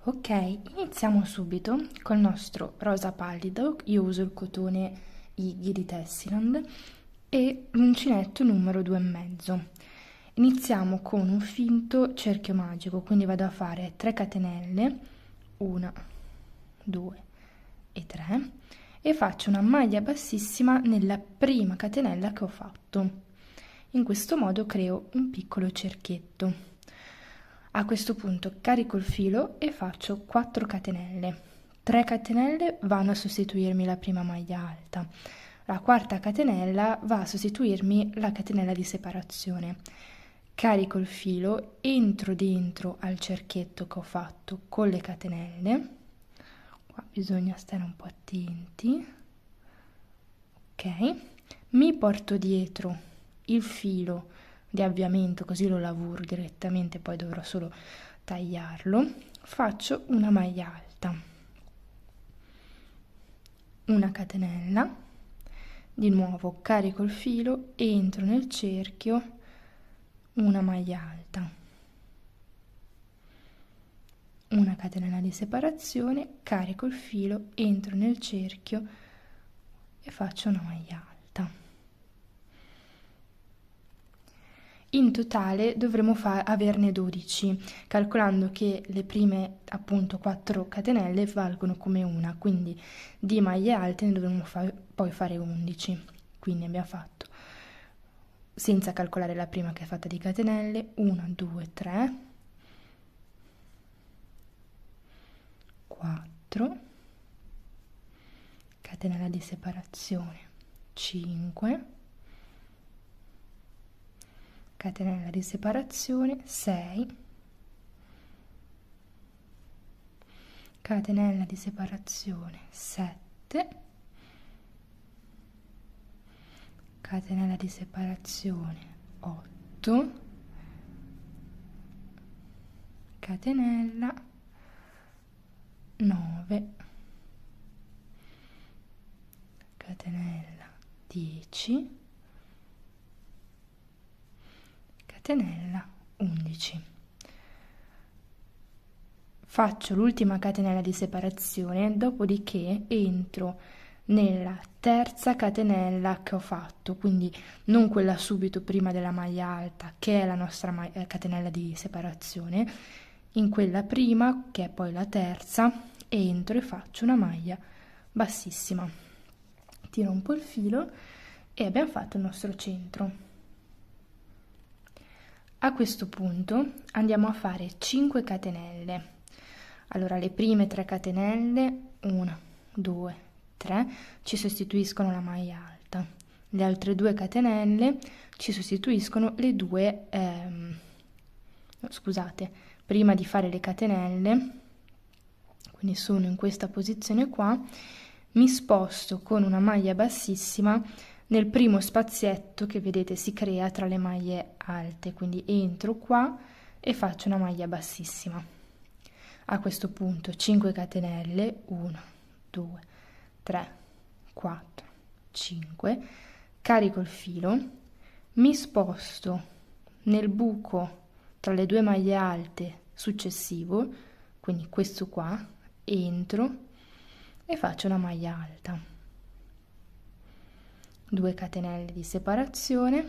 Ok, iniziamo subito col nostro rosa pallido. Io uso il cotone Iggy di Tessiland e l'uncinetto numero 2,5. Iniziamo con un finto cerchio magico, quindi vado a fare 3 catenelle, 1, 2 e 3, e faccio una maglia bassissima nella prima catenella che ho fatto. In questo modo creo un piccolo cerchietto. A questo punto carico il filo e faccio 4 catenelle. 3 catenelle vanno a sostituirmi la prima maglia alta. La quarta catenella va a sostituirmi la catenella di separazione. Carico il filo, entro dentro al cerchietto che ho fatto con le catenelle. Qua bisogna stare un po' attenti. Ok, mi porto dietro il filo di avviamento, così lo lavoro direttamente, poi dovrò solo tagliarlo. Faccio una maglia alta, una catenella, di nuovo carico il filo, entro nel cerchio, una maglia alta, una catenella di separazione, carico il filo, entro nel cerchio e faccio una maglia alta. In totale dovremo averne 12, calcolando che le prime appunto 4 catenelle valgono come una, quindi di maglie alte ne dovremo poi fare 11. Quindi abbiamo fatto, senza calcolare la prima che è fatta di catenelle, 1, 2, 3, 4, catenella di separazione, 5, catenella di separazione, 6, catenella di separazione, 7, catenella di separazione, 8, catenella, 9, catenella, 10, catenella, 11. Faccio l'ultima catenella di separazione, dopodiché entro nella terza catenella che ho fatto, quindi non quella subito prima della maglia alta, che è la nostra catenella di separazione, in quella prima, che è poi la terza, entro e faccio una maglia bassissima. Tiro un po' il filo e abbiamo fatto il nostro centro. A questo punto andiamo a fare 5 catenelle. Allora le prime 3 catenelle, 1, 2, 3, ci sostituiscono la maglia alta. Le altre 2 catenelle ci sostituiscono le due, no, scusate, prima di fare le catenelle, quindi sono in questa posizione qua, mi sposto con una maglia bassissima nel primo spazietto che vedete si crea tra le maglie alte, quindi entro qua e faccio una maglia bassissima. A questo punto 5 catenelle, 1, 2, 3, 4, 5, carico il filo, mi sposto nel buco tra le due maglie alte successivo, quindi questo qua, entro e faccio una maglia alta. 2 catenelle di separazione,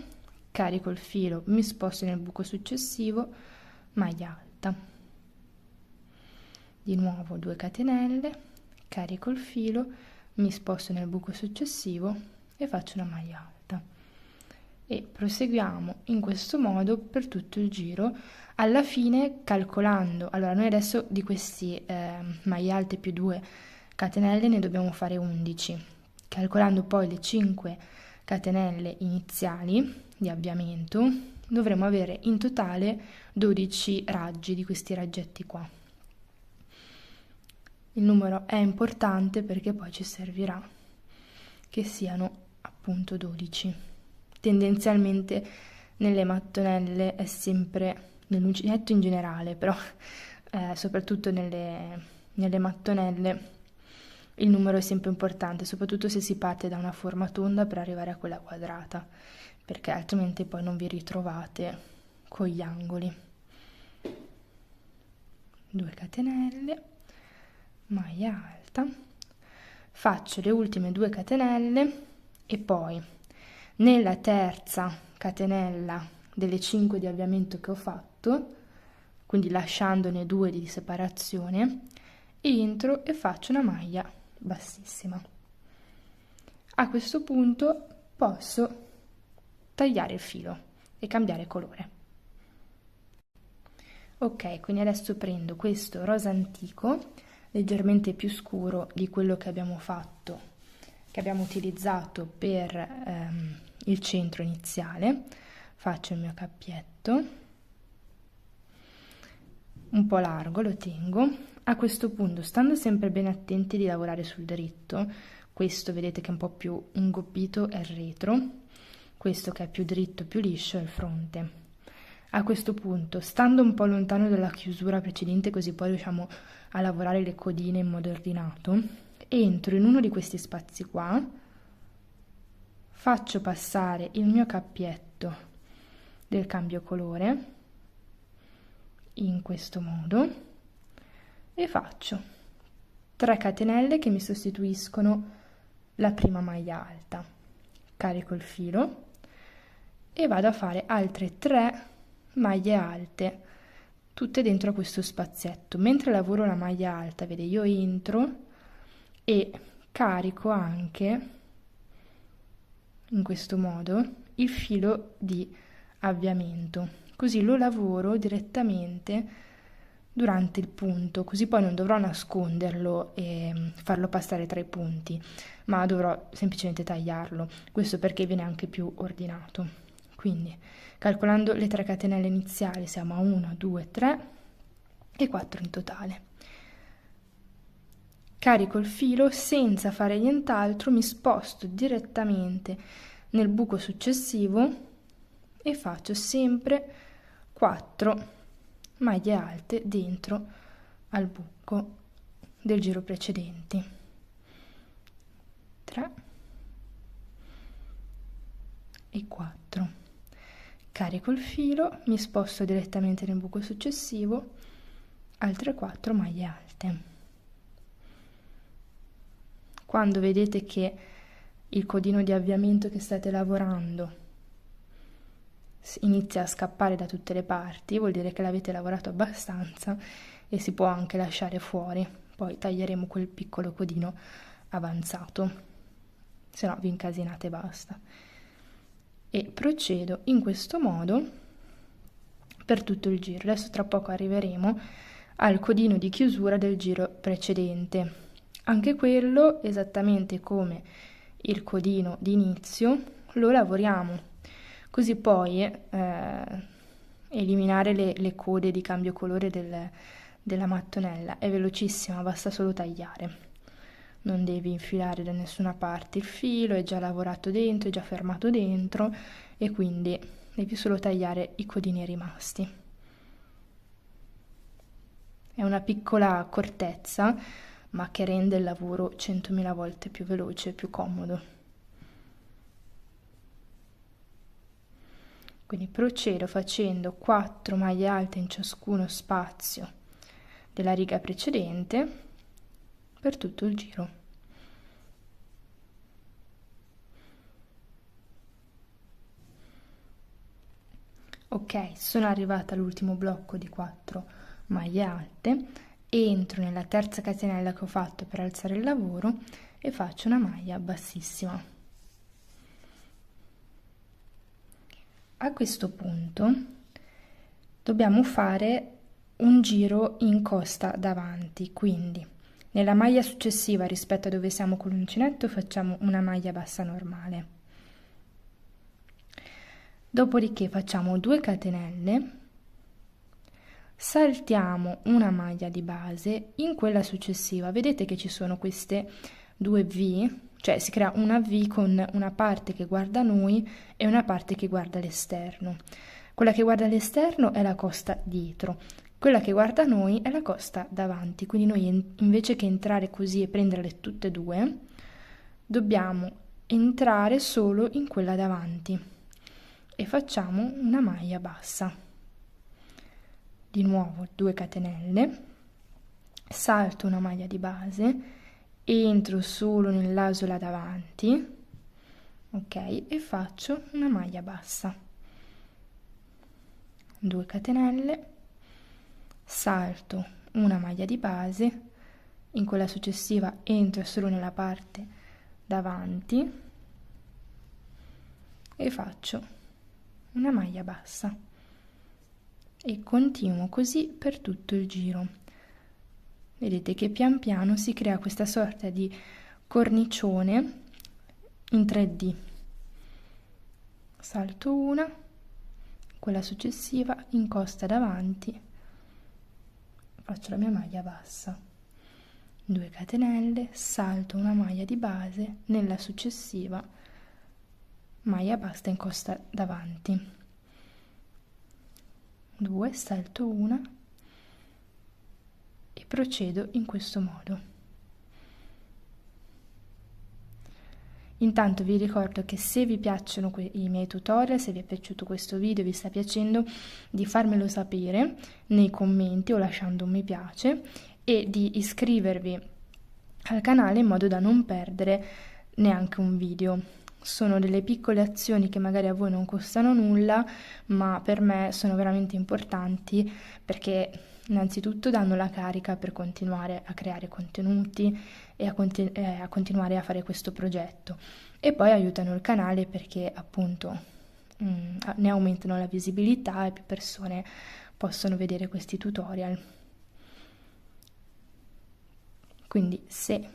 carico il filo, mi sposto nel buco successivo, maglia alta. Di nuovo 2 catenelle, carico il filo, mi sposto nel buco successivo e faccio una maglia alta. E proseguiamo in questo modo per tutto il giro. Alla fine, calcolando, allora noi adesso di questi maglie alte più 2 catenelle ne dobbiamo fare 11. Calcolando poi le 5 catenelle iniziali di avviamento, dovremo avere in totale 12 raggi di questi raggetti qua. Il numero è importante perché poi ci servirà che siano appunto 12. Tendenzialmente nelle mattonelle è sempre, nell'uncinetto in generale, però soprattutto nelle mattonelle il numero è sempre importante, soprattutto se si parte da una forma tonda per arrivare a quella quadrata, perché altrimenti poi non vi ritrovate con gli angoli. 2 catenelle, maglia alta, faccio le ultime 2 catenelle e poi nella terza catenella delle 5 di avviamento che ho fatto, quindi lasciandone 2 di separazione, entro e faccio una maglia bassissima. A questo punto posso tagliare il filo e cambiare colore. Ok, quindi adesso prendo questo rosa antico, leggermente più scuro di quello che abbiamo fatto, che abbiamo utilizzato per il centro iniziale, faccio il mio cappietto, un po' largo lo tengo. A questo punto, stando sempre bene attenti di lavorare sul dritto, questo vedete che è un po' più ingobbito è il retro, questo che è più dritto, più liscio è il fronte. A questo punto, stando un po' lontano dalla chiusura precedente, così poi riusciamo a lavorare le codine in modo ordinato, entro in uno di questi spazi qua, faccio passare il mio cappietto del cambio colore in questo modo e faccio 3 catenelle che mi sostituiscono la prima maglia alta. Carico il filo e vado a fare altre 3 maglie alte, tutte dentro a questo spazietto. Mentre lavoro la maglia alta, vede, io entro e carico anche in questo modo il filo di avviamento, così lo lavoro direttamente durante il punto, così poi non dovrò nasconderlo e farlo passare tra i punti, ma dovrò semplicemente tagliarlo. Questo perché viene anche più ordinato. Quindi, calcolando le 3 catenelle iniziali, siamo a 1, 2, 3 e 4 in totale. Carico il filo, senza fare nient'altro, mi sposto direttamente nel buco successivo e faccio sempre 4 maglie alte dentro al buco del giro precedente. 3 e 4. Carico il filo, mi sposto direttamente nel buco successivo, altre 4 maglie alte. Quando vedete che il codino di avviamento che state lavorando inizia a scappare da tutte le parti, vuol dire che l'avete lavorato abbastanza e si può anche lasciare fuori. Poi taglieremo quel piccolo codino avanzato, se no vi incasinate e basta. E procedo in questo modo per tutto il giro. Adesso tra poco arriveremo al codino di chiusura del giro precedente. Anche quello, esattamente come il codino di inizio, lo lavoriamo, così poi eliminare le code di cambio colore della mattonella è velocissima, basta solo tagliare. Non devi infilare da nessuna parte il filo, è già lavorato dentro, è già fermato dentro e quindi devi solo tagliare i codini rimasti. È una piccola accortezza, ma che rende il lavoro 100.000 volte più veloce e più comodo. Quindi procedo facendo 4 maglie alte in ciascuno spazio della riga precedente per tutto il giro. Ok, sono arrivata all'ultimo blocco di 4 maglie alte, entro nella terza catenella che ho fatto per alzare il lavoro e faccio una maglia bassissima. A questo punto dobbiamo fare un giro in costa davanti, quindi nella maglia successiva rispetto a dove siamo con l'uncinetto facciamo una maglia bassa normale. Dopodiché facciamo 2 catenelle, saltiamo una maglia di base, in quella successiva vedete che ci sono queste 2 V, cioè si crea una V con una parte che guarda noi e una parte che guarda l'esterno. Quella che guarda l'esterno è la costa dietro, quella che guarda noi è la costa davanti, quindi noi invece che entrare così e prenderle tutte e due, dobbiamo entrare solo in quella davanti e facciamo una maglia bassa. Di nuovo 2 catenelle, salto una maglia di base, entro solo nell'asola davanti, ok, e faccio una maglia bassa, 2 catenelle, salto una maglia di base, in quella successiva entro solo nella parte davanti e faccio una maglia bassa e continuo così per tutto il giro. Vedete che pian piano si crea questa sorta di cornicione in 3D. Salto una, quella successiva incosta davanti, faccio la mia maglia bassa, 2 catenelle, salto una maglia di base, nella successiva maglia bassa incosta davanti, 2, salto una e procedo in questo modo. Intanto vi ricordo che se vi piacciono i miei tutorial, se vi è piaciuto questo video, vi sta piacendo, di farmelo sapere nei commenti o lasciando un mi piace e di iscrivervi al canale in modo da non perdere neanche un video. Sono delle piccole azioni che magari a voi non costano nulla, ma per me sono veramente importanti perché innanzitutto danno la carica per continuare a creare contenuti e a continuare a fare questo progetto, e poi aiutano il canale perché appunto ne aumentano la visibilità e più persone possono vedere questi tutorial. Quindi se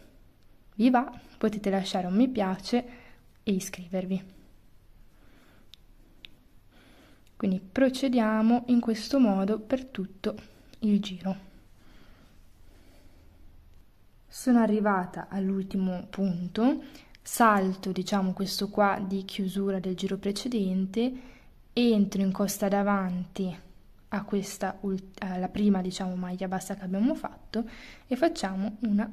vi va potete lasciare un mi piace e iscrivervi. Quindi procediamo in questo modo per tutto il giro. Sono arrivata all'ultimo punto, salto diciamo questo qua di chiusura del giro precedente, entro in costa davanti a questa la prima diciamo maglia bassa che abbiamo fatto e facciamo una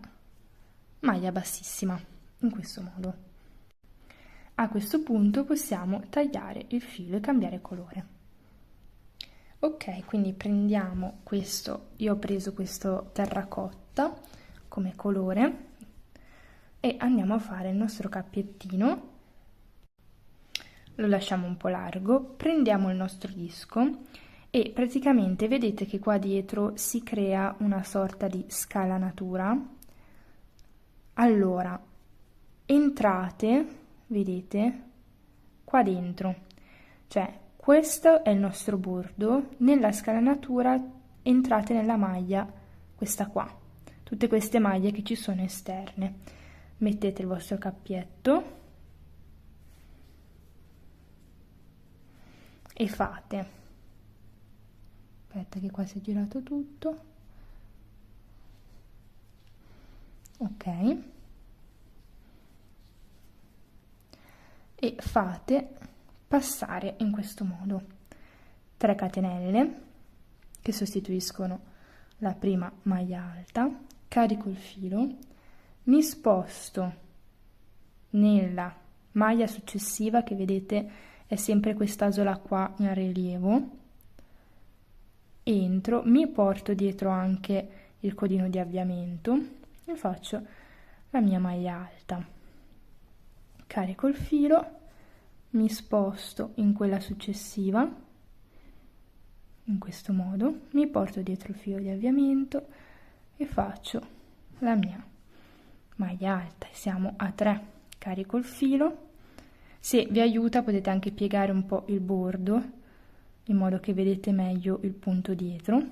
maglia bassissima in questo modo. A questo punto possiamo tagliare il filo e cambiare colore. Ok, quindi prendiamo questo, io ho preso questo terracotta come colore e andiamo a fare il nostro cappiettino. Lo lasciamo un po' largo, prendiamo il nostro disco e praticamente vedete che qua dietro si crea una sorta di scalanatura. Allora, entrate, vedete, qua dentro, cioè questo è il nostro bordo, nella scalanatura entrate nella maglia, questa qua, tutte queste maglie che ci sono esterne. Mettete il vostro cappietto e fate, aspetta che qua si è girato tutto, ok, e fate passare in questo modo 3 catenelle che sostituiscono la prima maglia alta, carico il filo, mi sposto nella maglia successiva che vedete è sempre quest'asola qua in rilievo, entro, mi porto dietro anche il codino di avviamento e faccio la mia maglia alta, carico il filo, mi sposto in quella successiva in questo modo, mi porto dietro il filo di avviamento e faccio la mia maglia alta e siamo a 3. Carico il filo, se vi aiuta potete anche piegare un po' il bordo in modo che vedete meglio il punto dietro,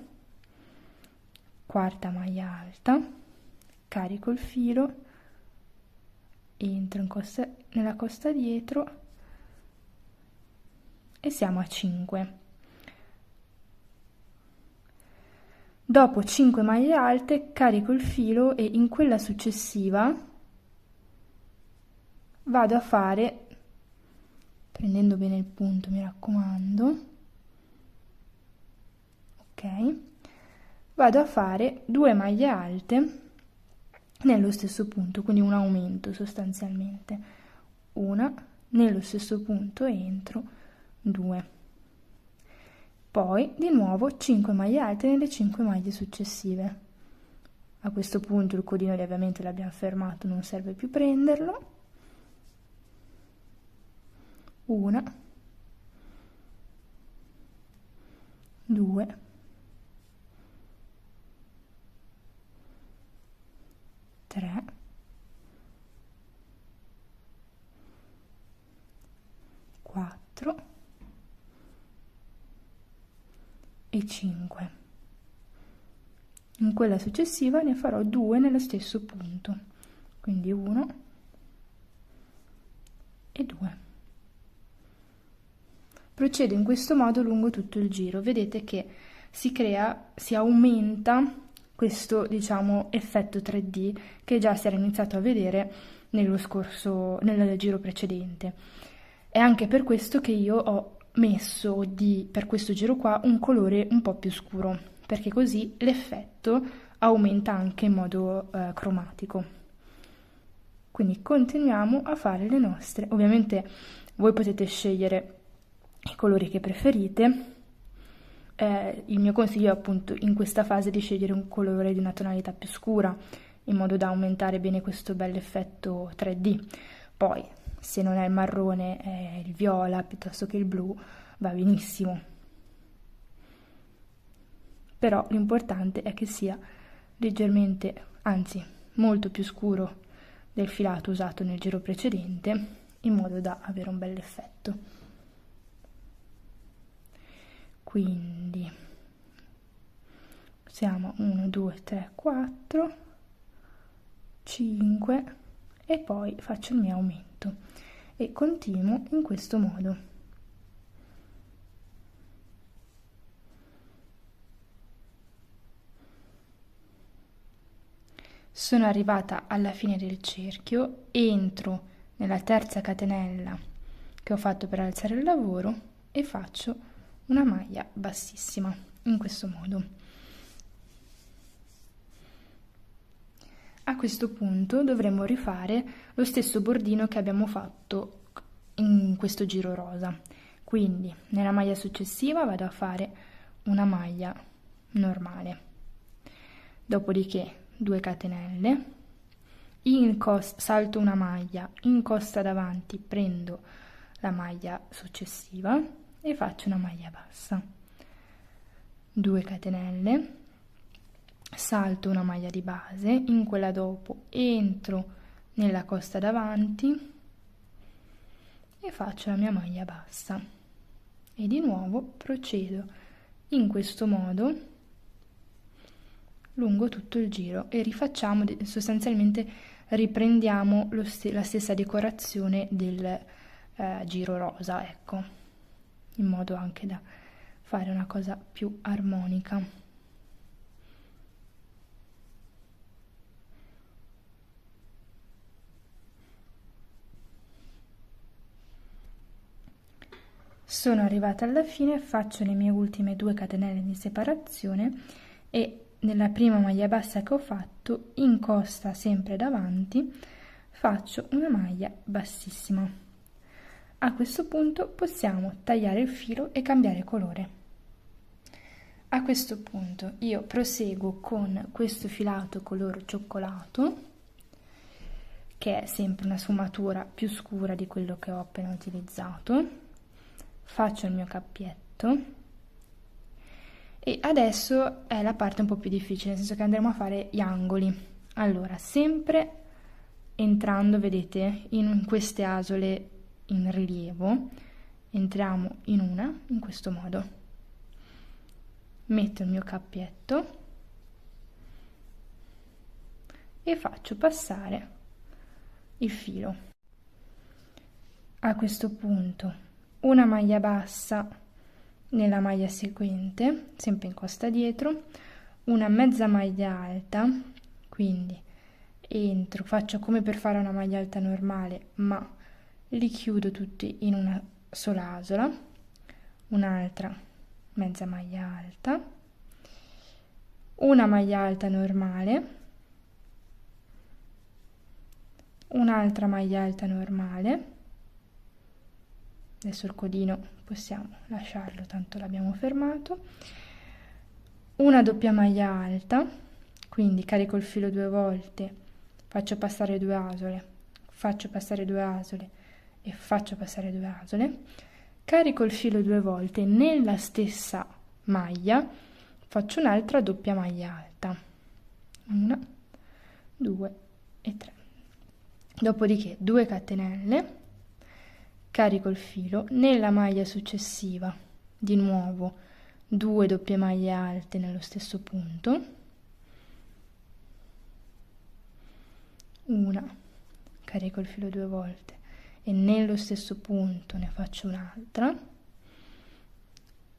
quarta maglia alta, carico il filo, entro nella costa dietro e siamo a 5. Dopo 5 maglie alte carico il filo e in quella successiva vado a fare, prendendo bene il punto mi raccomando, ok, vado a fare 2 maglie alte nello stesso punto, quindi un aumento sostanzialmente, una nello stesso punto entro, 2. Poi di nuovo 5 maglie alte nelle 5 maglie successive, A questo punto il codino ovviamente l'abbiamo fermato, non serve più prenderlo. 1, 2, 3, 4 e 5. In quella successiva ne farò 2 nello stesso punto, quindi 1 e 2. Procedo in questo modo lungo tutto il giro. Vedete che si aumenta questo, diciamo, effetto 3D che già si era iniziato a vedere nel giro precedente. È anche per questo che io ho messo per questo giro qua un colore un po' più scuro, perché così l'effetto aumenta anche in modo cromatico. Quindi continuiamo a fare le nostre. Ovviamente voi potete scegliere i colori che preferite. Il mio consiglio è appunto in questa fase di scegliere un colore di una tonalità più scura, in modo da aumentare bene questo bel effetto 3D. Poi, se non è il marrone, è il viola piuttosto che il blu, va benissimo. Però l'importante è che sia leggermente, anzi molto più scuro del filato usato nel giro precedente, in modo da avere un bel effetto. Quindi siamo 1, 2, 3, 4, 5 e poi faccio il mio aumento e continuo in questo modo. Sono arrivata alla fine del cerchio, entro nella terza catenella che ho fatto per alzare il lavoro e faccio una maglia bassissima in questo modo. A questo punto dovremo rifare lo stesso bordino che abbiamo fatto in questo giro rosa, quindi nella maglia successiva vado a fare una maglia normale, dopodiché 2 catenelle, salto una maglia, incosta davanti, prendo la maglia successiva e faccio una maglia bassa, 2 catenelle, salto una maglia di base, in quella dopo entro nella costa davanti e faccio la mia maglia bassa e di nuovo procedo in questo modo lungo tutto il giro e rifacciamo, sostanzialmente riprendiamo la stessa decorazione del giro rosa, ecco, in modo anche da fare una cosa più armonica. Sono arrivata alla fine, faccio le mie ultime 2 catenelle di separazione e nella prima maglia bassa che ho fatto, in costa sempre davanti, faccio una maglia bassissima. A questo punto possiamo tagliare il filo e cambiare colore. A questo punto io proseguo con questo filato color cioccolato, che è sempre una sfumatura più scura di quello che ho appena utilizzato. Faccio il mio cappietto e adesso è la parte un po' più difficile, nel senso che andremo a fare gli angoli. Allora, sempre entrando, vedete, in queste asole in rilievo, entriamo in questo modo, metto il mio cappietto e faccio passare il filo. A questo punto una maglia bassa nella maglia seguente, sempre in costa dietro, una mezza maglia alta, quindi entro, faccio come per fare una maglia alta normale, ma li chiudo tutti in una sola asola, un'altra mezza maglia alta, una maglia alta normale, un'altra maglia alta normale. Adesso il codino possiamo lasciarlo, tanto l'abbiamo fermato, una doppia maglia alta, Quindi carico il filo 2 volte, faccio passare 2 asole, faccio passare 2 asole e faccio passare 2 asole, carico il filo 2 volte nella stessa maglia, faccio un'altra doppia maglia alta, 1, 2 e 3. Dopodiché 2 catenelle, carico il filo nella maglia successiva, di nuovo 2 doppie maglie alte nello stesso punto, una, carico il filo 2 volte e nello stesso punto ne faccio un'altra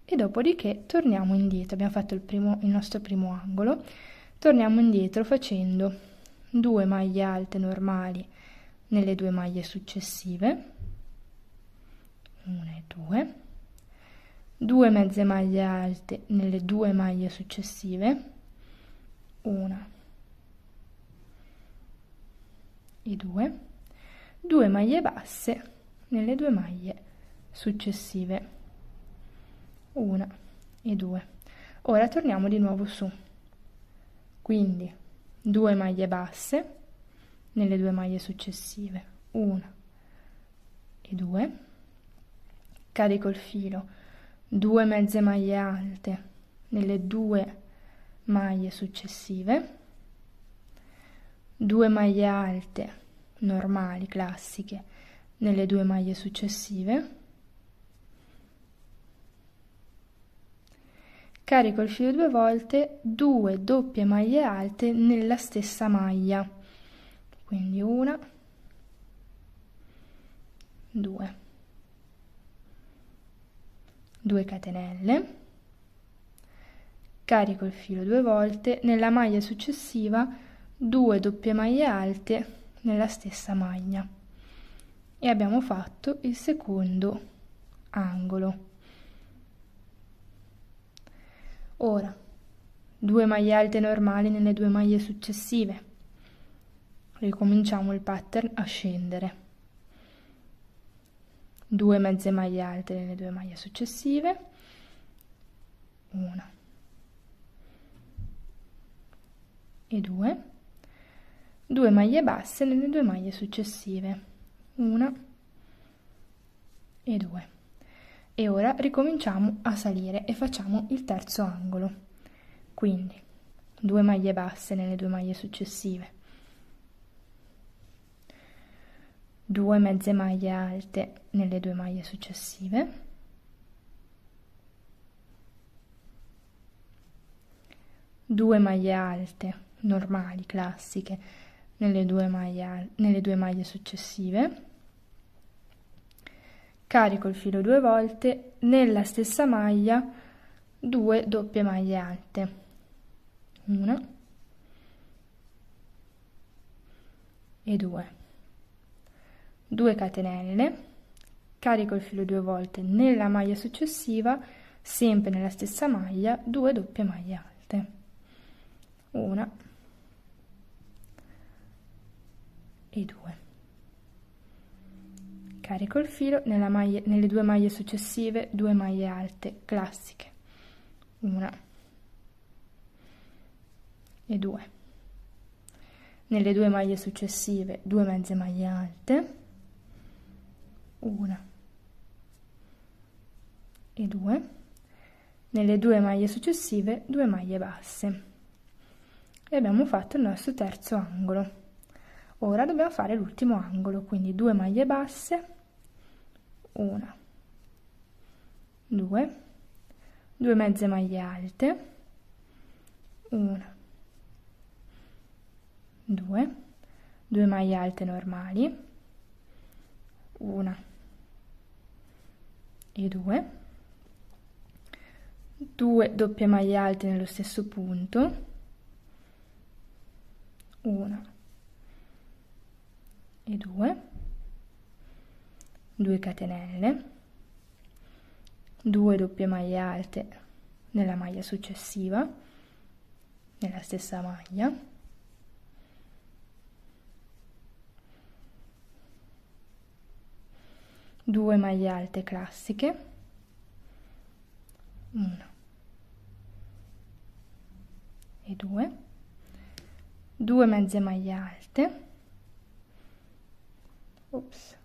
e dopodiché torniamo indietro. Abbiamo fatto il nostro primo angolo, torniamo indietro facendo 2 maglie alte normali nelle 2 maglie successive, 1 e 2, 2 mezze maglie alte nelle 2 maglie successive, 1 e 2, 2 maglie basse nelle 2 maglie successive, 1 e 2. Ora torniamo di nuovo su, quindi 2 maglie basse nelle 2 maglie successive, 1 e 2, carico il filo, 2 mezze maglie alte nelle 2 maglie successive, 2 maglie alte normali, classiche, nelle 2 maglie successive, carico il filo 2 volte, 2 doppie maglie alte nella stessa maglia, quindi 1, 2, 2 catenelle, carico il filo 2 volte, nella maglia successiva 2 doppie maglie alte nella stessa maglia e abbiamo fatto il secondo angolo. Ora 2 maglie alte normali nelle 2 maglie successive, ricominciamo il pattern a scendere, 2 mezze maglie alte nelle 2 maglie successive, 1 e 2, 2 maglie basse nelle 2 maglie successive, 1 e 2. E ora ricominciamo a salire e facciamo il terzo angolo, quindi 2 maglie basse nelle 2 maglie successive, 2 mezze maglie alte nelle 2 maglie successive, 2 maglie alte normali, classiche, nelle 2 maglie successive, carico il filo 2 volte, nella stessa maglia 2 doppie maglie alte, 1 e 2, 2 catenelle, carico il filo 2 volte nella maglia successiva, sempre nella stessa maglia 2 doppie maglie alte, 1 e 2. Carico il filo nelle 2 maglie successive, 2 maglie alte classiche, 1 e 2. Nelle 2 maglie successive, 2 mezze maglie alte, 1 e 2. Nelle 2 maglie successive, 2 maglie basse. E abbiamo fatto il nostro terzo angolo. Ora dobbiamo fare l'ultimo angolo, quindi 2 maglie basse, 1, 2, 2 mezze maglie alte, 1, 2, 2 maglie alte normali, 1 e 2, 2 doppie maglie alte nello stesso punto, 1 e 2, 2 catenelle, 2 doppie maglie alte nella maglia successiva, nella stessa maglia, 2 maglie alte classiche, 1 e 2, 2 mezze maglie alte, ops,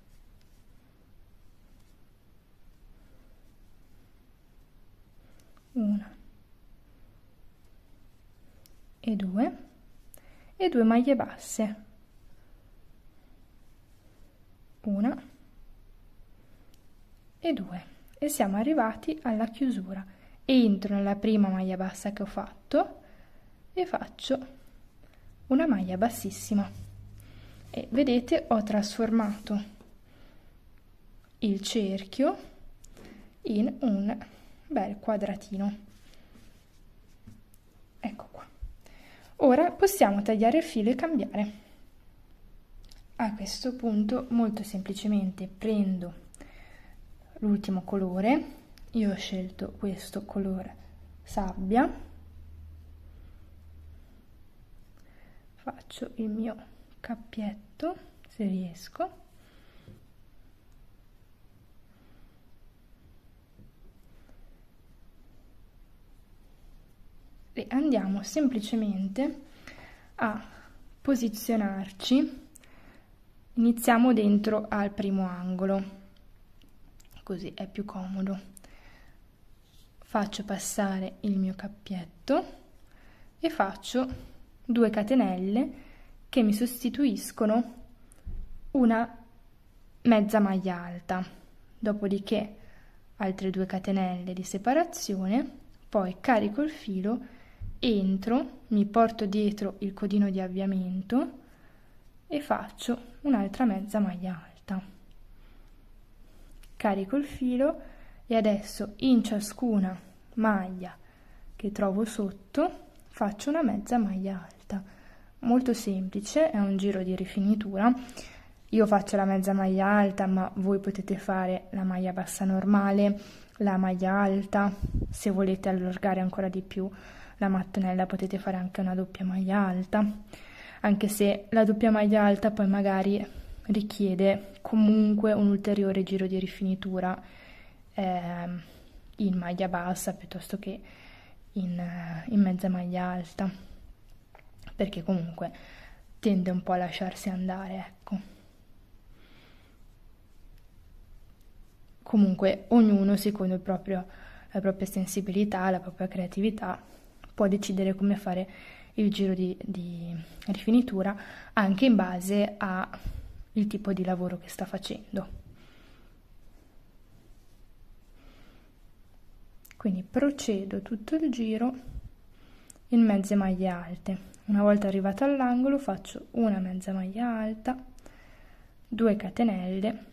una e 2 maglie basse, una e 2, e siamo arrivati alla chiusura. Entro nella prima maglia bassa che ho fatto e faccio una maglia bassissima, e vedete ho trasformato il cerchio in un bel quadratino. Ecco qua. Ora possiamo tagliare il filo e cambiare. A questo punto molto semplicemente prendo l'ultimo colore, io ho scelto questo colore sabbia, faccio il mio cappietto se riesco, e andiamo semplicemente a posizionarci. Iniziamo dentro al primo angolo, così è più comodo. Faccio passare il mio cappietto e faccio 2 catenelle che mi sostituiscono una mezza maglia alta, dopodiché altre 2 catenelle di separazione, poi carico il filo, entro, mi porto dietro il codino di avviamento e faccio un'altra mezza maglia alta, carico il filo e adesso in ciascuna maglia che trovo sotto faccio una mezza maglia alta. Molto semplice, è un giro di rifinitura. Io faccio la mezza maglia alta, ma voi potete fare la maglia bassa normale, la maglia alta. Se volete allargare ancora di più la mattonella potete fare anche una doppia maglia alta, anche se la doppia maglia alta poi magari richiede comunque un ulteriore giro di rifinitura in maglia bassa piuttosto che in mezza maglia alta, perché comunque tende un po' a lasciarsi andare, ecco. Comunque ognuno secondo la propria sensibilità, la propria creatività può decidere come fare il giro di rifinitura anche in base al tipo di lavoro che sta facendo. Quindi procedo tutto il giro in mezze maglie alte. Una volta arrivata all'angolo faccio una mezza maglia alta, 2 catenelle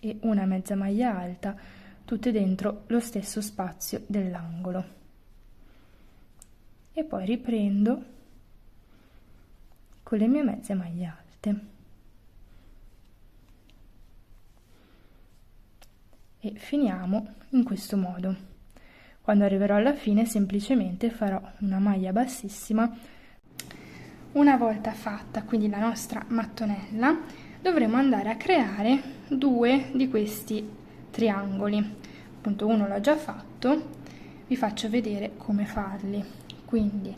e una mezza maglia alta, tutte dentro lo stesso spazio dell'angolo, e poi riprendo con le mie mezze maglie alte e finiamo in questo modo. Quando arriverò alla fine semplicemente farò una maglia bassissima. Una volta fatta quindi la nostra mattonella, dovremo andare a creare 2 di questi triangoli. Appunto uno l'ho già fatto, vi faccio vedere come farli. Quindi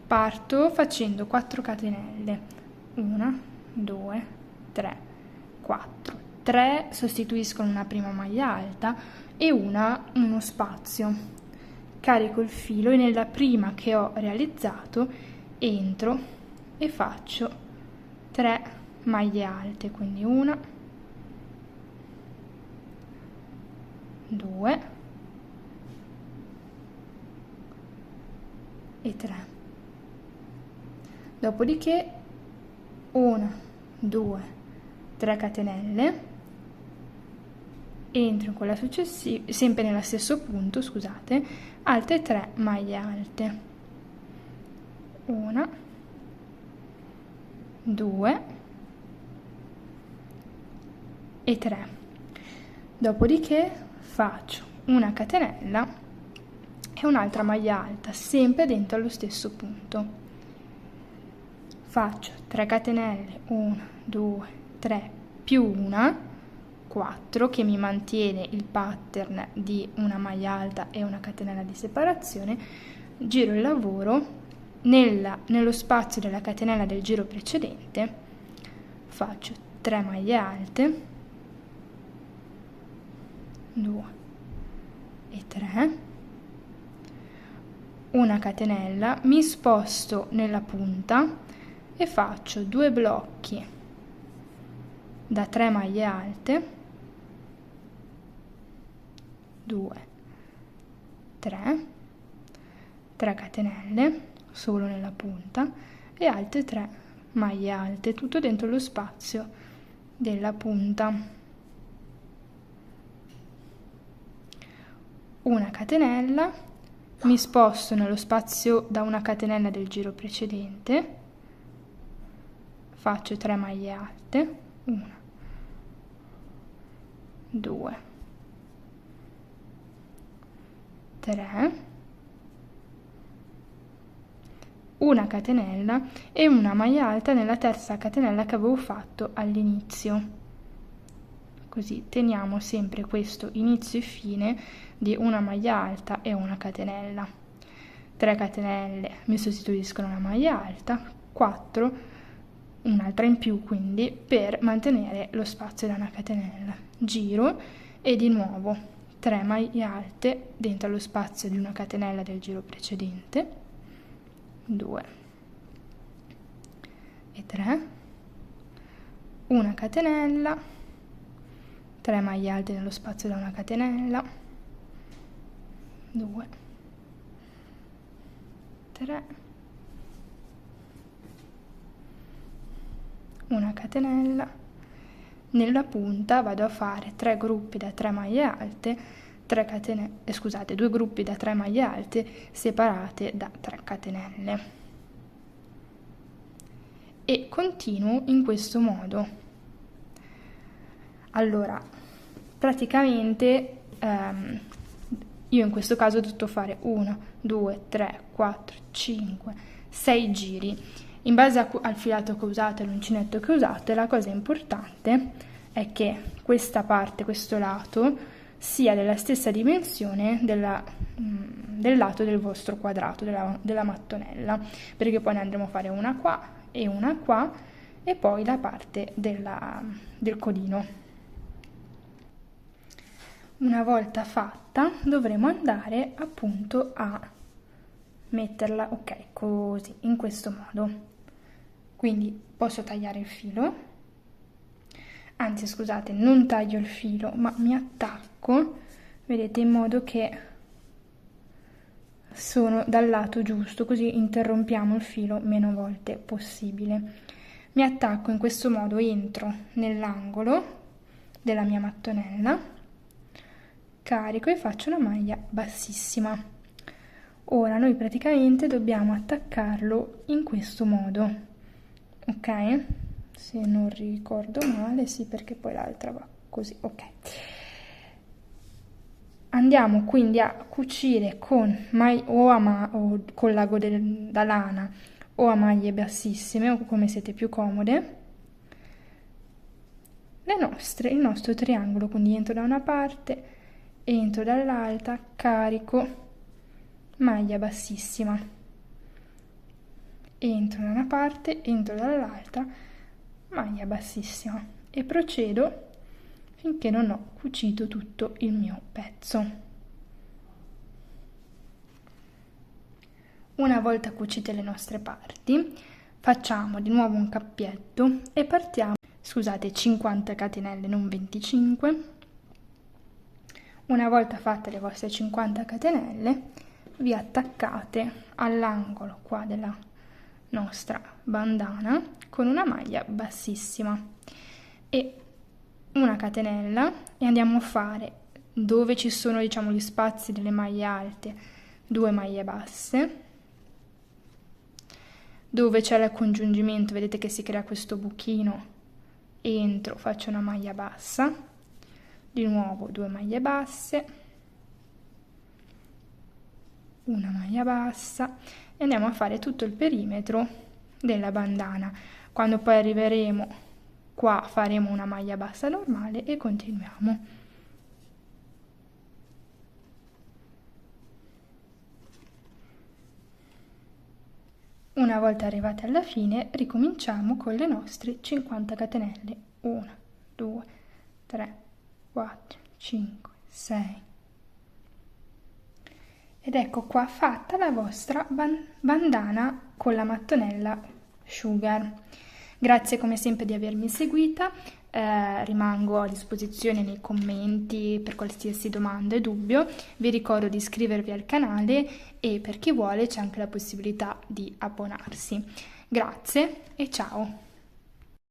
parto facendo 4 catenelle, 1, 2, 3, 4. 3 sostituiscono una prima maglia alta e uno spazio. Carico il filo e nella prima che ho realizzato entro e faccio 3 maglie alte, quindi 1, 2 e 3. Dopodiché 1, 2, 3 catenelle, entro in quella successiva, sempre nello stesso punto, scusate, altre 3 maglie alte, 1, 2 e 3. Dopodiché faccio una catenella e un'altra maglia alta, sempre dentro allo stesso punto. Faccio 3 catenelle, 1, 2, 3 più una, 4, che mi mantiene il pattern di una maglia alta e una catenella di separazione, giro il lavoro nello spazio della catenella del giro precedente faccio 3 maglie alte, 2 e 3, una catenella, mi sposto nella punta e faccio 2 blocchi da 3 maglie alte, 2, 3, 3 catenelle solo nella punta e altre 3 maglie alte, tutto dentro lo spazio della punta. Una catenella, mi sposto nello spazio da una catenella del giro precedente, faccio 3 maglie alte, 1, 2, 3, una catenella e una maglia alta nella terza catenella che avevo fatto all'inizio. Così teniamo sempre questo inizio e fine di una maglia alta e una catenella. 3 catenelle mi sostituiscono la maglia alta, 4, un'altra in più quindi, per mantenere lo spazio da una catenella. Giro e di nuovo 3 maglie alte dentro lo spazio di una catenella del giro precedente, 2 e 3, una catenella, 3 maglie alte nello spazio da una catenella, 2, 3, una catenella, nella punta vado a fare 3 gruppi da 3 maglie alte, 3 catenelle, scusate, 2 gruppi da 3 maglie alte separate da 3 catenelle e continuo in questo modo. Allora, praticamente io in questo caso ho dovuto fare 1, 2, 3, 4, 5, 6 giri. In base al filato che usate, all'uncinetto che usate, la cosa importante è che questa parte, questo lato, sia della stessa dimensione del lato del vostro quadrato, della mattonella, perché poi ne andremo a fare una qua e poi la parte del codino. Una volta fatta dovremo andare appunto a metterla, ok, così, in questo modo. Quindi posso tagliare il filo, anzi scusate, non taglio il filo, ma mi attacco, vedete, in modo che sono dal lato giusto, così interrompiamo il filo meno volte possibile. Mi attacco in questo modo, entro nell'angolo della mia mattonella, carico e faccio una maglia bassissima. Ora noi praticamente dobbiamo attaccarlo in questo modo, ok? Se non ricordo male, sì, perché poi l'altra va così, ok. Andiamo quindi a cucire con o con l'ago da lana o a maglie bassissime, o come siete più comode, il nostro triangolo. Quindi entro da una parte, entro dall'altra, carico, maglia bassissima, entro da una parte, entro dall'altra, maglia bassissima e procedo finché non ho cucito tutto il mio pezzo. Una volta cucite le nostre parti, facciamo di nuovo un cappietto e partiamo, scusate, 50 catenelle, non 25. Una volta fatte le vostre 50 catenelle, vi attaccate all'angolo qua della nostra bandana con una maglia bassissima e una catenella e andiamo a fare, dove ci sono diciamo gli spazi delle maglie alte, 2 maglie basse, dove c'è il congiungimento vedete che si crea questo buchino, entro, faccio una maglia bassa, di nuovo 2 maglie basse, una maglia bassa e andiamo a fare tutto il perimetro della bandana. Quando poi arriveremo qua faremo una maglia bassa normale e continuiamo. Una volta arrivati alla fine, ricominciamo con le nostre 50 catenelle. 1, 2, 3, 4, 5, 6. Ed ecco qua fatta la vostra bandana con la mattonella Sugar. Grazie come sempre di avermi seguita, rimango a disposizione nei commenti per qualsiasi domanda e dubbio. Vi ricordo di iscrivervi al canale e per chi vuole c'è anche la possibilità di abbonarsi. Grazie e ciao!